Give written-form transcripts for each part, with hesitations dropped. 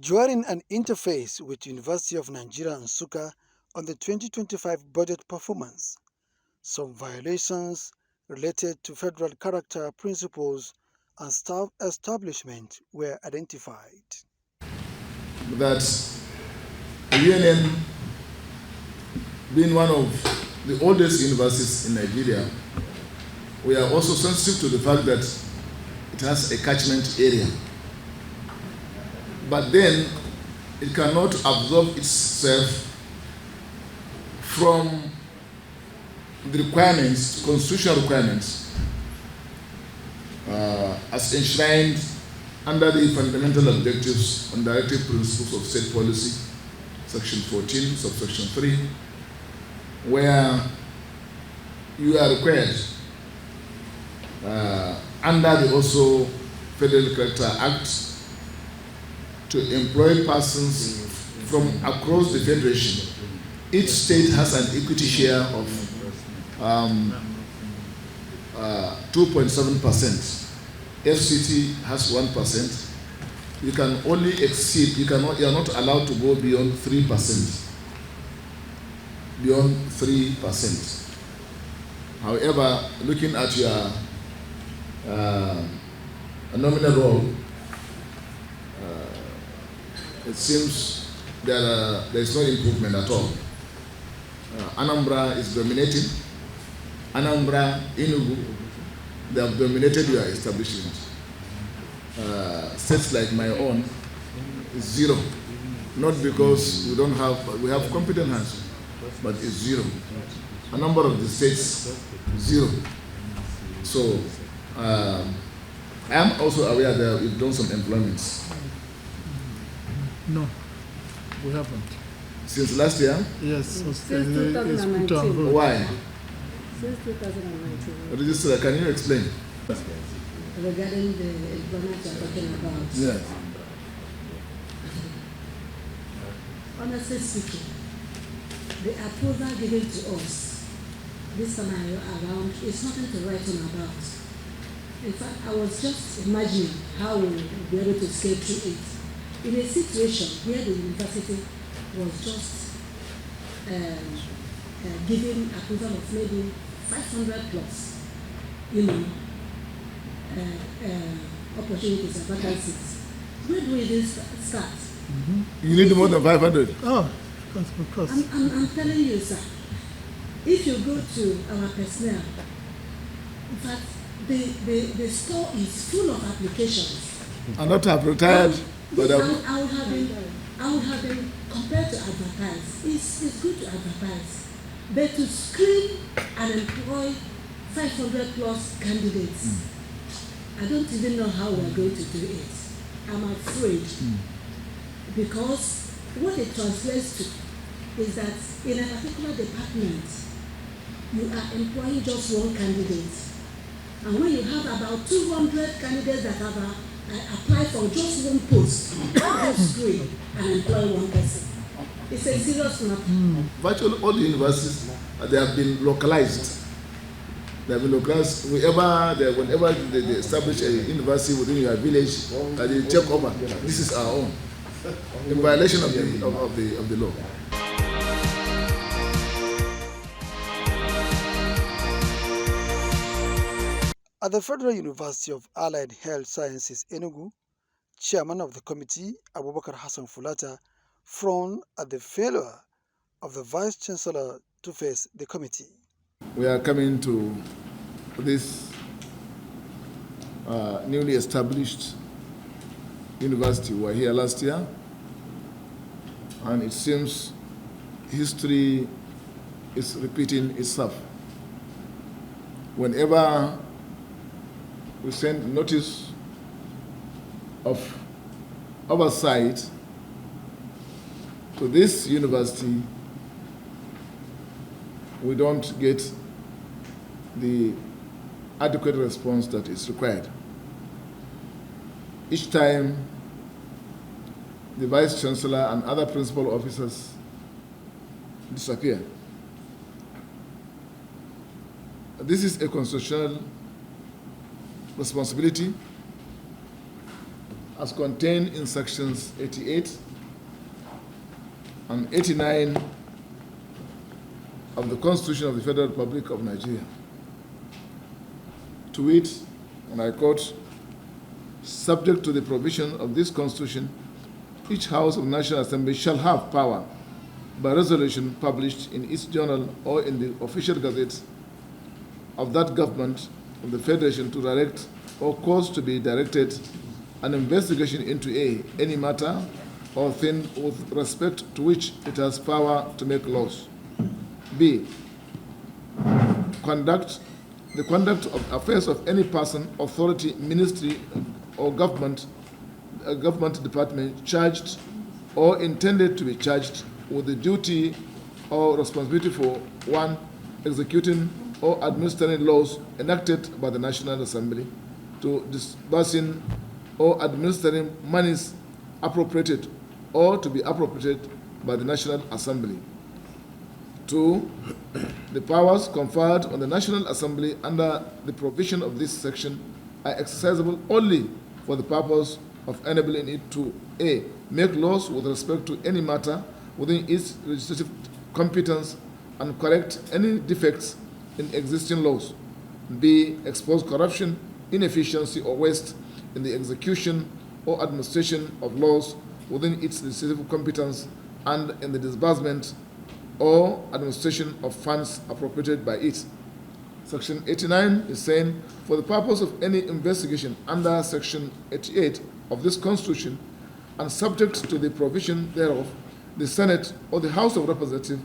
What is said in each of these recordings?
During an interface with University of Nigeria Nsukka on the 2025 budget performance, some violations related to federal character principles and staff establishment were identified. That UNN, being one of the oldest universities in Nigeria, we are also sensitive to the fact that it has a catchment area. But then it cannot absorb itself from the requirements, constitutional requirements, as enshrined under the fundamental objectives and directive principles of state policy, section 14, subsection 3, where you are required under the also Federal Character Act to employ persons from across the Federation. Each state has an equity share of 2.7%. FCT has 1%. You can only exceed, you are not allowed to go beyond 3%. Beyond 3%. However, looking at your nominal role, it seems there is no improvement at all. Anambra is dominating. Anambra, Enugu, they have dominated your establishment. States like my own is zero. Not because we have competent hands, but it's zero. A number of the states, zero. So I am also aware that we've done some employments. No, we haven't. Since last year? Yes, since 2019. Why? Since 2019. Registrar, can you explain? Regarding the employment you're talking about. Yes. Honestly speaking, the approval given to us this time around is nothing to write home about. In fact, I was just imagining how we will be able to scale through it. In a situation where the university was just giving approval of maybe 500 plus, opportunities and vacancies. Where do we even start? Mm-hmm. You need more than 500. Oh, of course. I'm telling you, sir. If you go to our personnel, in fact, the store is full of applications. And not have retired. But I would have been compared to advertise. It's good to advertise. But to screen and employ 500 plus candidates, I don't even know how we're going to do it. I'm afraid. Because what it translates to is that in a particular department, you are employing just one candidate. And when you have about 200 candidates that have apply for just one post, just screen and employ one person. It's a serious matter. Virtually all the universities, they have been localized. They have been localized. Whenever they establish a university within your village, they take over. This is our own, in violation of the law. At the Federal University of Allied Health Sciences, Enugu, Chairman of the committee, Abubakar Hassan Fulata, frowned at the failure of the Vice Chancellor to face the committee. We are coming to this newly established university. We were here last year, and it seems history is repeating itself. Whenever we send notice of oversight to this university, we don't get the adequate response that is required. Each time, the Vice Chancellor and other principal officers disappear. This is a constitutional responsibility, as contained in sections 88 and 89 of the Constitution of the Federal Republic of Nigeria. To wit, and I quote, subject to the provision of this Constitution, each House of National Assembly shall have power by resolution published in its journal or in the official gazette of that government of the Federation to direct or cause to be directed an investigation into any matter or thing with respect to which it has power to make laws. B. The conduct of affairs of any person, authority, ministry, or government department charged or intended to be charged with the duty or responsibility for 1. Executing or administering laws enacted by the National Assembly, 2. Disbursing or administering monies appropriated or to be appropriated by the National Assembly. 2. The powers conferred on the National Assembly under the provision of this section are exercisable only for the purpose of enabling it to A. Make laws with respect to any matter within its legislative competence and correct any defects in existing laws. B. Expose corruption, inefficiency, or waste in the execution or administration of laws within its legislative competence and in the disbursement or administration of funds appropriated by it. Section 89 is saying, for the purpose of any investigation under Section 88 of this Constitution and subject to the provision thereof, the Senate or the House of Representatives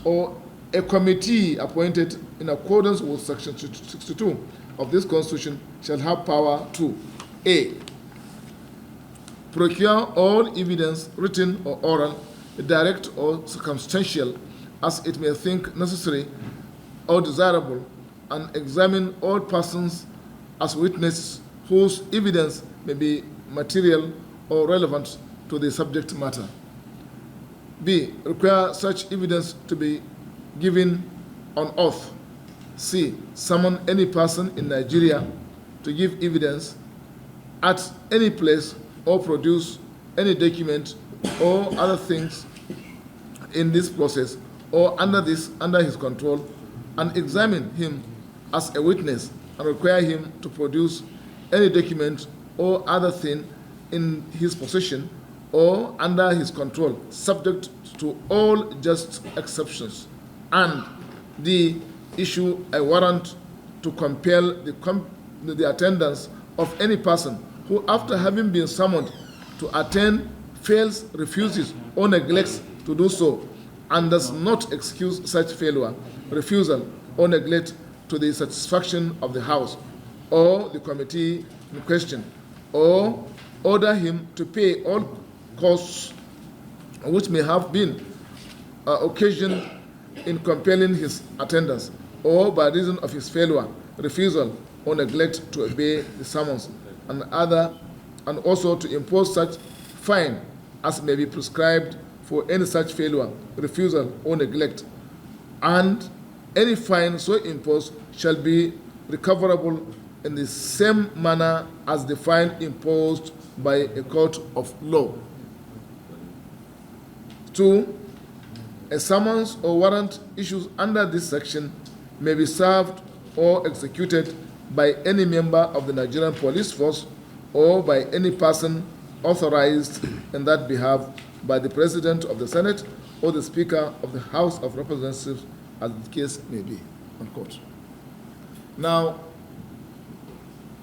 or a committee appointed in accordance with Section 62 of this Constitution shall have power to A. Procure all evidence, written or oral, direct or circumstantial, as it may think necessary or desirable, and examine all persons as witnesses whose evidence may be material or relevant to the subject matter. B. Require such evidence to be given on oath. C. Summon any person in Nigeria to give evidence at any place or produce any document or other things in this process or under his control, and examine him as a witness and require him to produce any document or other thing in his possession or under his control, subject to all just exceptions. And D. Issue a warrant to compel the attendance of any person who, after having been summoned to attend, fails, refuses, or neglects to do so, and does not excuse such failure, refusal, or neglect to the satisfaction of the House or the committee in question, or order him to pay all costs which may have been occasioned in compelling his attendance, or by reason of his failure, refusal, or neglect to obey the summons, and also to impose such fine as may be prescribed for any such failure, refusal, or neglect. And any fine so imposed shall be recoverable in the same manner as the fine imposed by a court of law. 2. A summons or warrant issued under this section may be served or executed by any member of the Nigerian police force or by any person authorized in that behalf by the President of the Senate or the Speaker of the House of Representatives, as the case may be. Unquote. Now,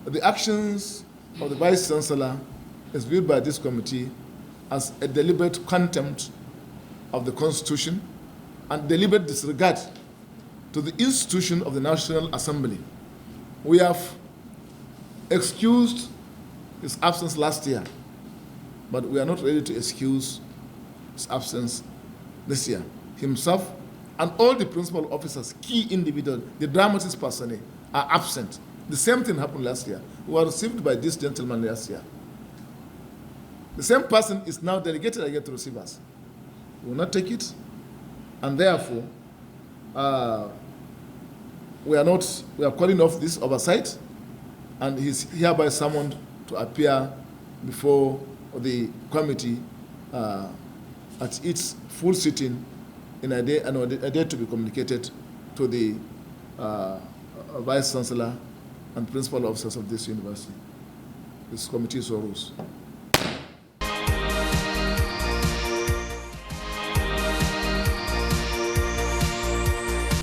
the actions of the Vice Chancellor is viewed by this committee as a deliberate contempt of the Constitution and deliberate disregard to the institution of the National Assembly. We have excused his absence last year, but we are not ready to excuse his absence this year. Himself and all the principal officers, key individuals, the dramatist personnel are absent. The same thing happened last year. We were received by this gentleman last year. The same person is now delegated again to receive us. We will not take it, and therefore we are calling off this oversight, and he's hereby summoned to appear before the committee at its full sitting in a day, and a day to be communicated to the Vice Chancellor and Principal Officers of this university. This committee so rules.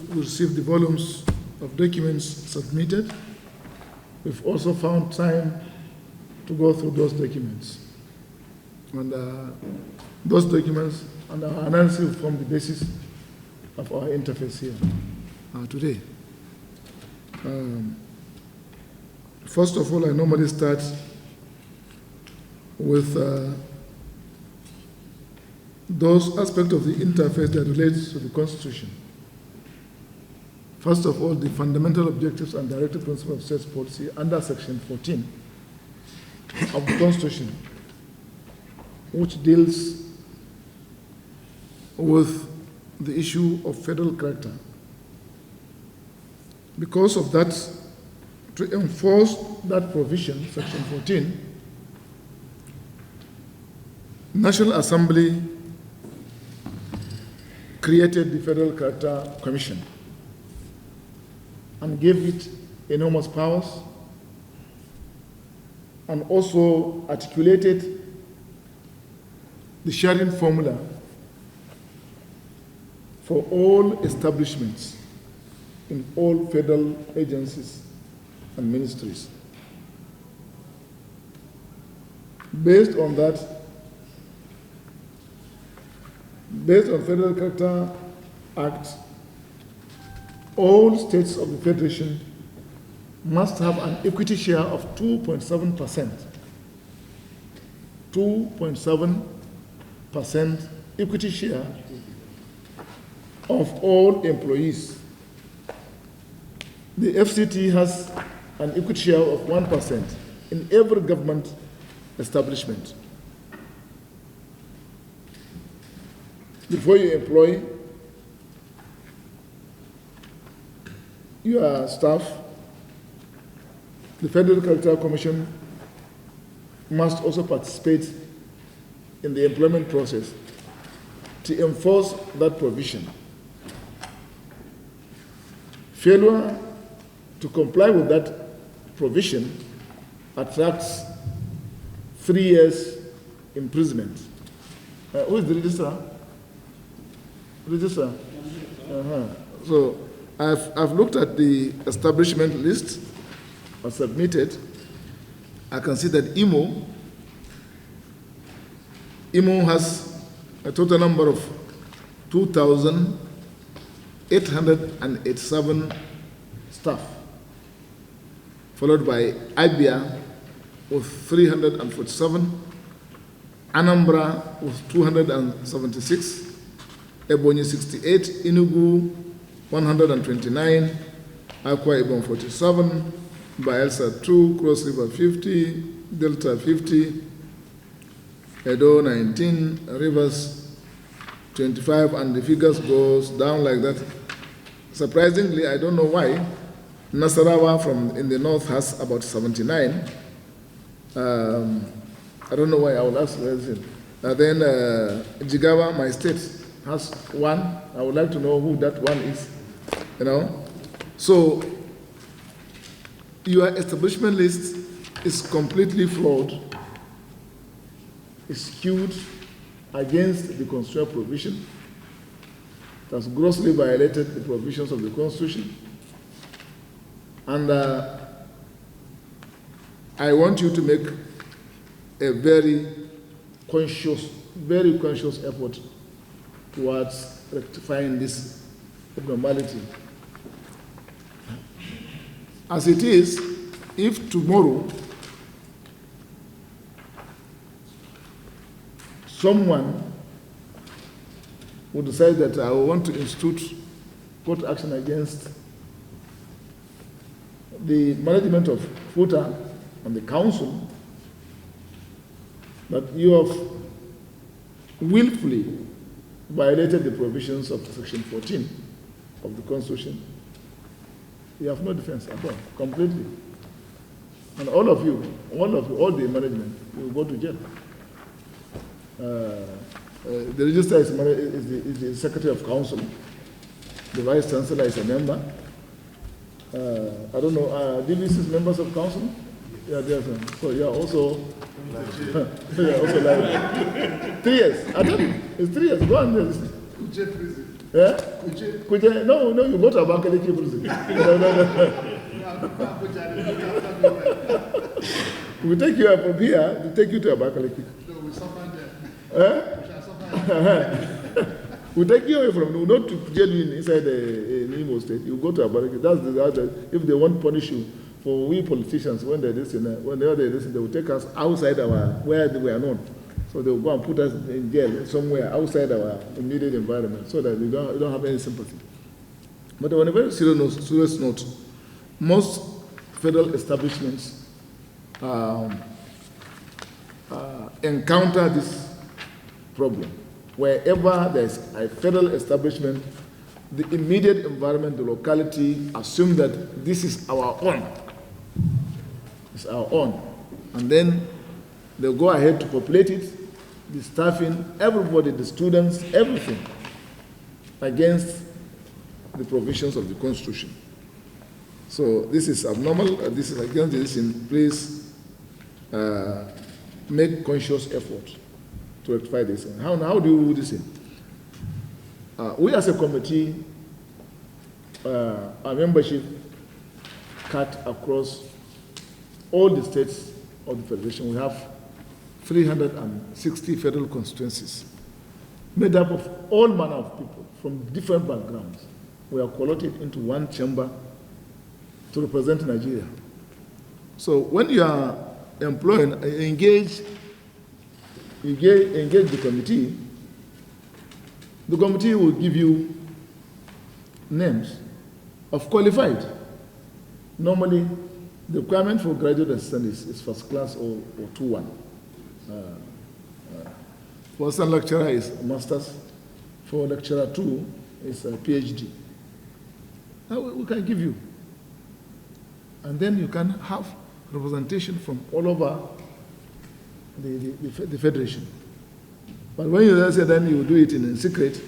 We received the volumes of documents submitted. We've also found time to go through those documents. And those documents and our analysis form the basis of our interface here today. First of all, I normally start with those aspects of the interface that relates to the Constitution. First of all, the fundamental objectives and directive principles of state policy under Section 14 of the Constitution, which deals with the issue of federal character. Because of that, to enforce that provision, Section 14, National Assembly created the Federal Character Commission and gave it enormous powers, and also articulated the sharing formula for all establishments in all federal agencies and ministries. Based on that, based on Federal Character Act, all states of the Federation must have an equity share of 2.7%. 2.7% equity share of all employees. The FCT has an equity share of 1% in every government establishment. Before you employ your staff, the Federal Character Commission must also participate in the employment process to enforce that provision. Failure to comply with that provision attracts 3 years imprisonment. Who is the registrar? Registrar? So I've looked at the establishment list submitted. I can see that IMO has a total number of 2,887 staff, followed by Abia with 347, Anambra with 276, Ebonyi 68, Enugu 129, Akwa Ibom 47, Bayelsa 2, Cross River 50, Delta 50, Edo 19, Rivers 25, and the figures goes down like that. Surprisingly, I don't know why, Nasarawa in the north has about 79. I don't know why, I will ask where is it. Then Jigawa, my state, has 1. I would like to know who that one is, you know. So your establishment list is completely flawed, is skewed against the constitutional provision, it has grossly violated the provisions of the Constitution. And I want you to make a very conscious effort towards rectifying this abnormality. As it is, if tomorrow someone would decide that I want to institute court action against the management of FUTA and the council, that you have willfully violated the provisions of Section 14 of the Constitution, you have no defense at all, completely. And all of you, all the management will go to jail. The register is the Secretary of Council. The Vice Chancellor is a member. I don't know, DVC's members of council? Yeah, they are. So you are also, you are also liable. 3 years. I tell you, it's 3 years. Go on there. Kuje prison. Yeah? Kuje. No, you go to Abakaliki prison. No. We take you from here, we take you to Abakaliki. No, we suffer there. We shall suffer. We take you away from, not to jail you inside the Imo State. You go to Abakaliki. That's the other. If they want to punish you, for we politicians, when they listen, they will take us outside where we are known. So they will go and put us in jail somewhere outside our immediate environment, so that we don't have any sympathy. But on a very serious note, most federal establishments encounter this problem. Wherever there's a federal establishment, the immediate environment, the locality, assume that this is our own. It's our own. And then they'll go ahead to populate it, the staffing, everybody, the students, everything, against the provisions of the Constitution. So this is abnormal. This is against this. Please make conscious effort to rectify this. How do you do this? We as a committee, our membership cut across all the states of the Federation. We have 360 federal constituencies, made up of all manner of people from different backgrounds. We are collated into one chamber to represent Nigeria. So when you are employing, engage the committee will give you names of qualified. Normally, the requirement for graduate assistant is first class or 2-1. For some lecturer is master's. For lecturer 2 is a PhD. We can give you. And then you can have representation from all over the federation. But when you say then you do it in secret,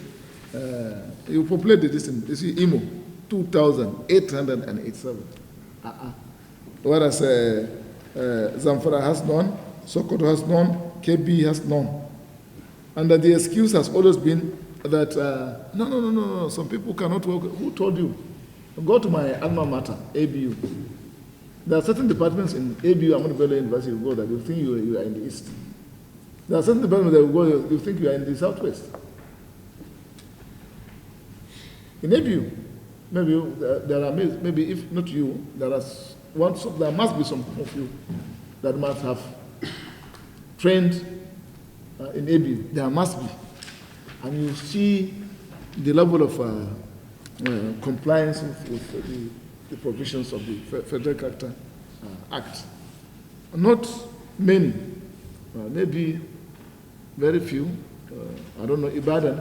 you populate the distance. You see, IMO, 2,887. Whereas Zamfara has none, Sokoto has none, KB has none. And the excuse has always been that, no, some people cannot work. Who told you? Go to my alma mater, ABU. There are certain departments in ABU, Ahmadu Bello University, you go that you think you are in the east. There are certain departments that you go, you think you are in the southwest. In ABU, maybe there are, maybe if not you, there must be some of you that must have trained in ABU. There must be. And you see the level of compliance with the provisions of the Federal Character Act. Not many, maybe very few. I don't know, Ibadan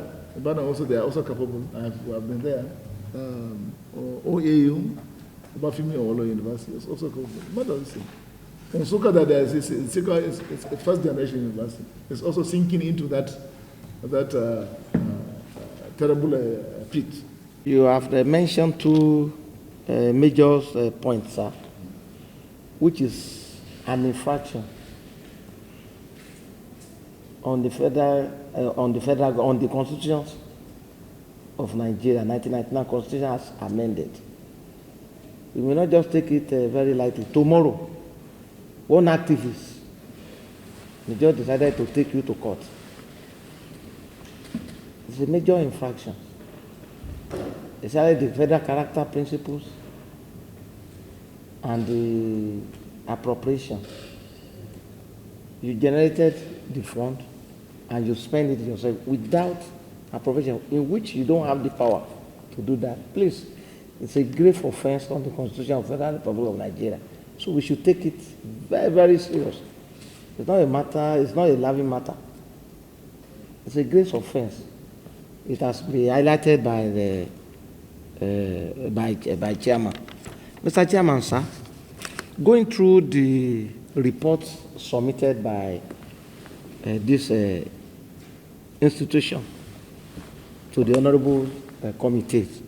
also, they are also capable. We have been there. OAU, Obafemi Awolowo University is also capable. What does it say? Nsuka, that there is a first generation university. It's also sinking into that terrible pit. You have mentioned two major points, sir, which is an infraction on the Constitution of Nigeria. 1999 Constitution has amended. We may not just take it very lightly. Tomorrow, one activist, they just decided to take you to court. It's a major infraction. Especially the federal character principles and the appropriation. You generated the fund and you spend it yourself without appropriation, in which you don't have the power to do that. Please, it's a grave offense on the Constitution of the Federal Republic of Nigeria. So we should take it very, very serious. It's not a matter, it's not a laughing matter. It's a grave offense. It has been highlighted by the by chairman. Mr. Chairman, sir, going through the reports submitted by this institution to the honorable committees.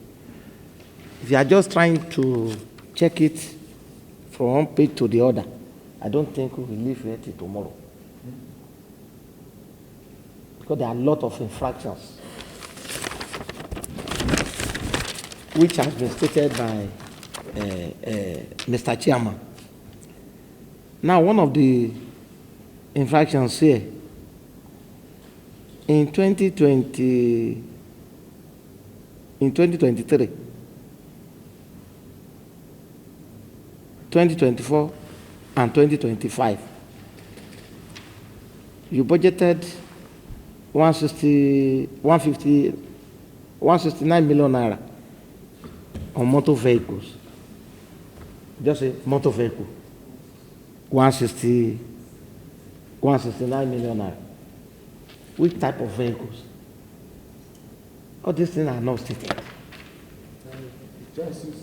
If you are just trying to check it from one page to the other, I don't think we will leave here till tomorrow. Because there are a lot of infractions which has been stated by Mr. Chairman. Now, one of the infractions here, in 2023, 2024, and 2025, you budgeted 169 million naira on motor vehicles. Just a motor vehicle. 169 million naira. Which type of vehicles? All these things are not stated.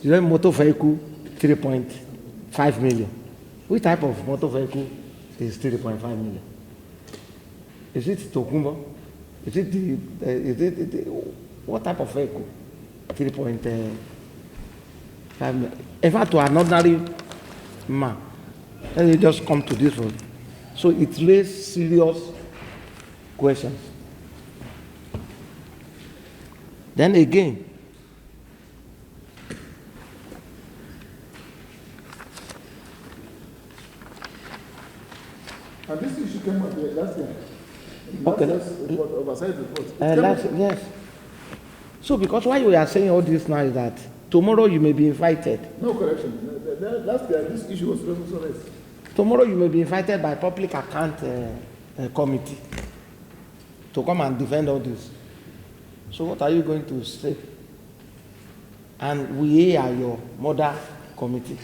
You know, motor vehicle, 3.5 million. Which type of motor vehicle is 3.5 million? Is it Tokumbo? Is it what type of vehicle? 3.5 million. In fact, to an ordinary man, then you just come to this one. So it raises serious questions. Then again, and this issue came up last year. Okay. Oversight report. yes. So because why we are saying all this now is that tomorrow you may be invited. No correction. Last year, this issue was raised. Tomorrow you may be invited by public account committee to come and defend all this. So what are you going to say? And we are your mother committee.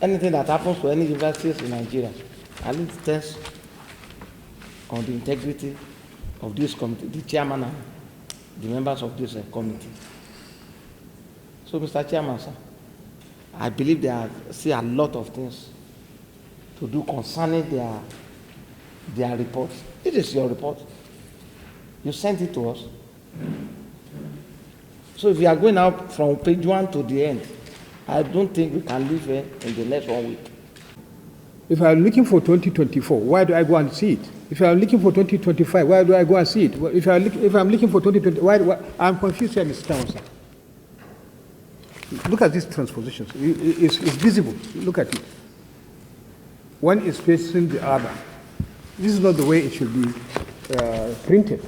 Anything that happens to any universities in Nigeria, at least test on the integrity of this committee, the chairman and the members of this committee. So, Mr. Chairman, sir, I believe there are still a lot of things to do concerning their reports. It is your report. You sent it to us. So if you are going out from page 1 to the end, I don't think we can live here in the next 1 week. If I'm looking for 2024, why do I go and see it? If I'm looking for 2025, why do I go and see it? If I'm looking for 2020, why I'm confused here, Mr. Townsend. Look at these transpositions. It's visible. Look at it. One is facing the other. This is not the way it should be printed.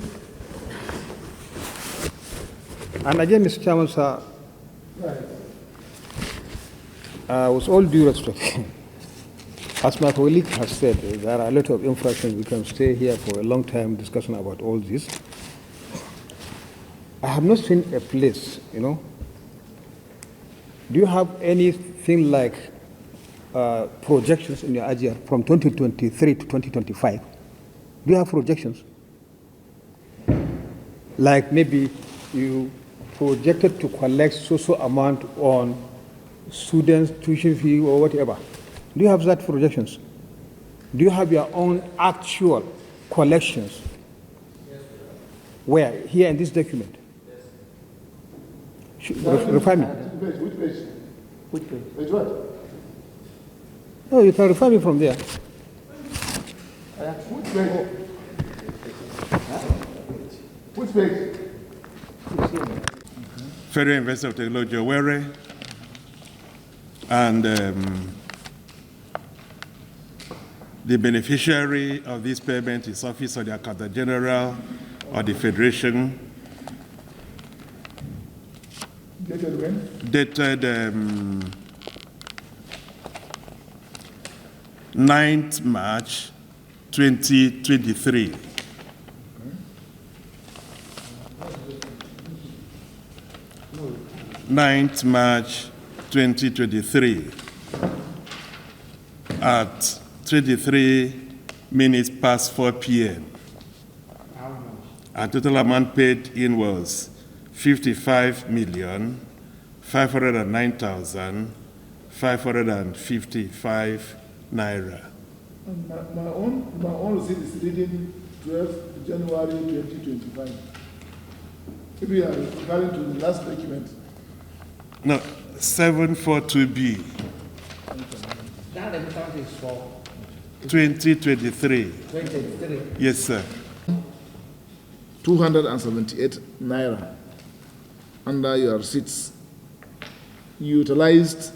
And again, Mr. Chairman, sir, with all due respect, as my colleague has said, there are a lot of infractions. We can stay here for a long time discussing about all this. I have not seen a place, Do you have anything like projections in your agenda from 2023 to 2025? Do you have projections? Like maybe you projected to collect so amount on students' tuition fee or whatever. Do you have that projections? Do you have your own actual collections? Yes. Where? Here in this document? Yes. Refer me. Which page? Which page? Page what? No, you can refer me from there. Which page? Which page? Federal University of Technology, Owerri, and the beneficiary of this payment is Office of the Accountant General or the Federation. Dated when? Dated 9th March 2023. 9th March 2023 at 23 minutes past 4 p.m. And total amount paid in was 55,509,000 555 naira. And my own receipt is reading 12 January 2025. If you are referring to the last document. No, 742B, That account is for 2023. 2023. Yes, sir. 278 naira under your receipts. You utilized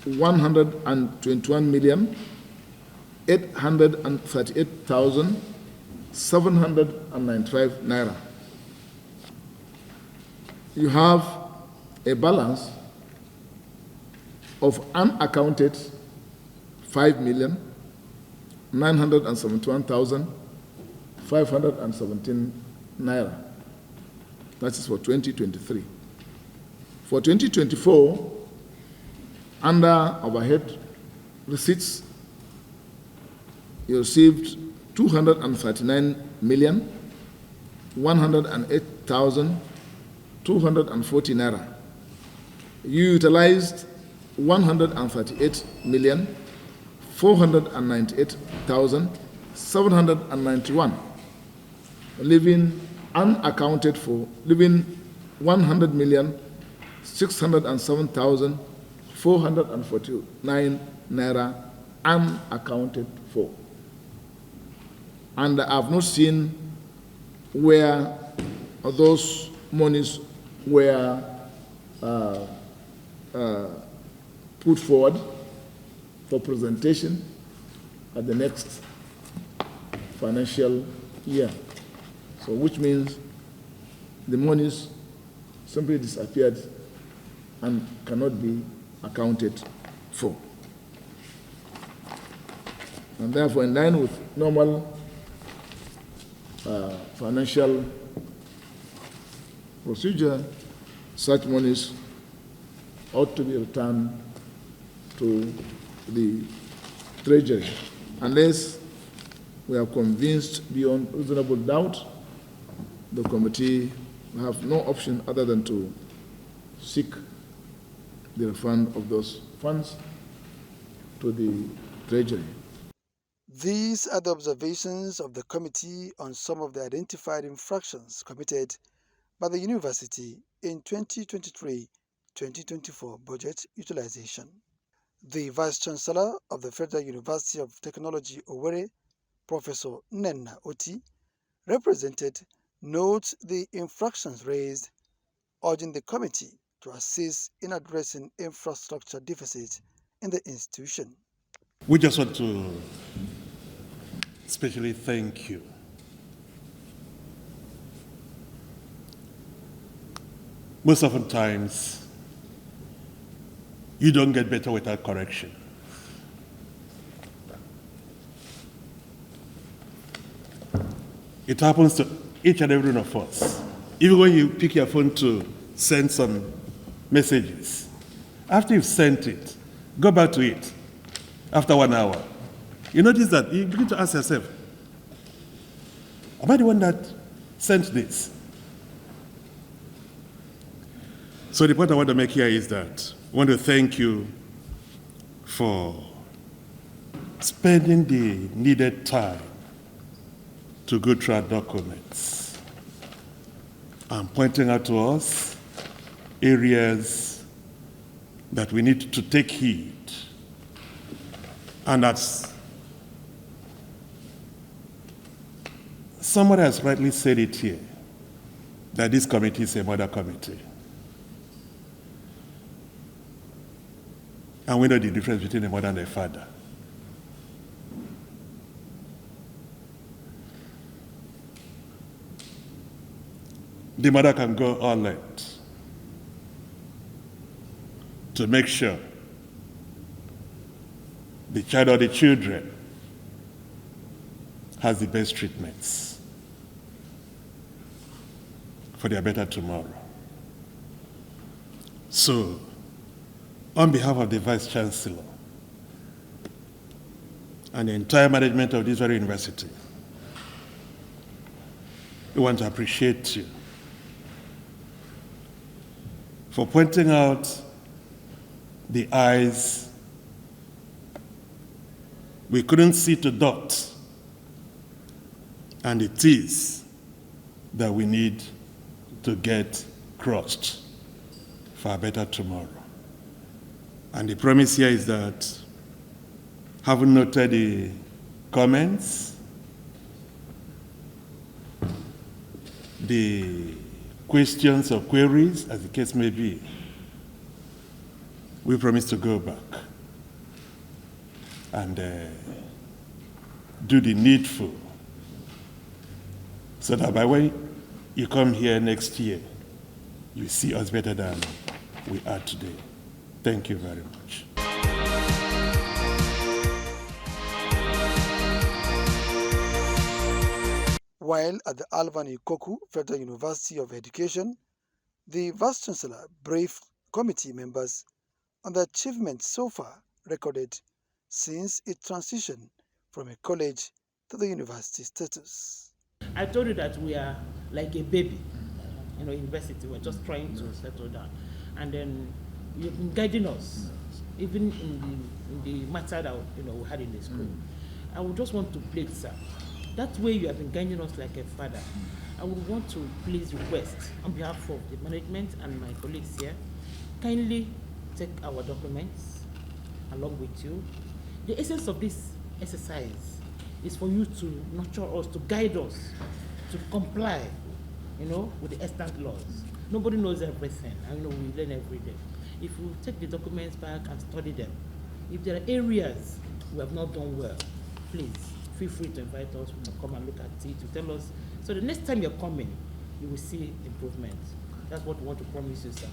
121,838,795 naira. You have a balance of unaccounted 5,971,517 naira. That is for 2023. For 2024, under overhead receipts, you received 239,108,240 naira. You utilized 138,498,791, leaving unaccounted for, leaving 100,607,449 naira unaccounted for. And I have not seen where those monies were put forward for presentation at the next financial year. So which means the monies simply disappeared and cannot be accounted for. And therefore, in line with normal financial procedure, such monies ought to be returned to the Treasury, unless we are convinced beyond reasonable doubt the committee have no option other than to seek the refund of those funds to the Treasury. These are the observations of the committee on some of the identified infractions committed by the university in 2023-2024 budget utilization. The Vice-Chancellor of the Federal University of Technology, Owerri, Professor Nnenna Oti, represented, notes the infractions raised, urging the committee to assist in addressing infrastructure deficits in the institution. We just want to especially thank you. Most often times, you don't get better without correction. It happens to each and every one of us. Even when you pick your phone to send some messages, after you've sent it, go back to it after 1 hour. You notice that you begin to ask yourself, am I the one that sent this? So the point I want to make here is that I want to thank you for spending the needed time to go through our documents and pointing out to us areas that we need to take heed. And that's, somebody has rightly said it here, that this committee is a mother committee. And we know the difference between a mother and a father. The mother can go all out to make sure the child or the children has the best treatments for their better tomorrow. So, on behalf of the Vice Chancellor and the entire management of this very university, we want to appreciate you for pointing out the I's we couldn't see to dot, and the T's that we need to get crossed for a better tomorrow. And the promise here is that, having noted the comments, the questions or queries, as the case may be, we promise to go back and do the needful, so that by when you come here next year, you see us better than we are today. Thank you very much. While at the Alvan Ikoku Federal University of Education, the Vice Chancellor briefed committee members on the achievements so far recorded since its transition from a college to the university status. I told you that we are like a baby, university. We're just trying to settle down. And then you've been guiding us, even in the matter that we had in the school. I would just want to plead, sir. That way you have been guiding us like a father. I would want to please request on behalf of the management and my colleagues here, kindly take our documents along with you. The essence of this exercise is for you to nurture us, to guide us, to comply, with the extant laws. Nobody knows everything, and we learn every day. If we take the documents back and study them, if there are areas we have not done well, please feel free to invite us. We can come and look at it to tell us. So the next time you're coming, you will see improvement. That's what we want to promise you, sir.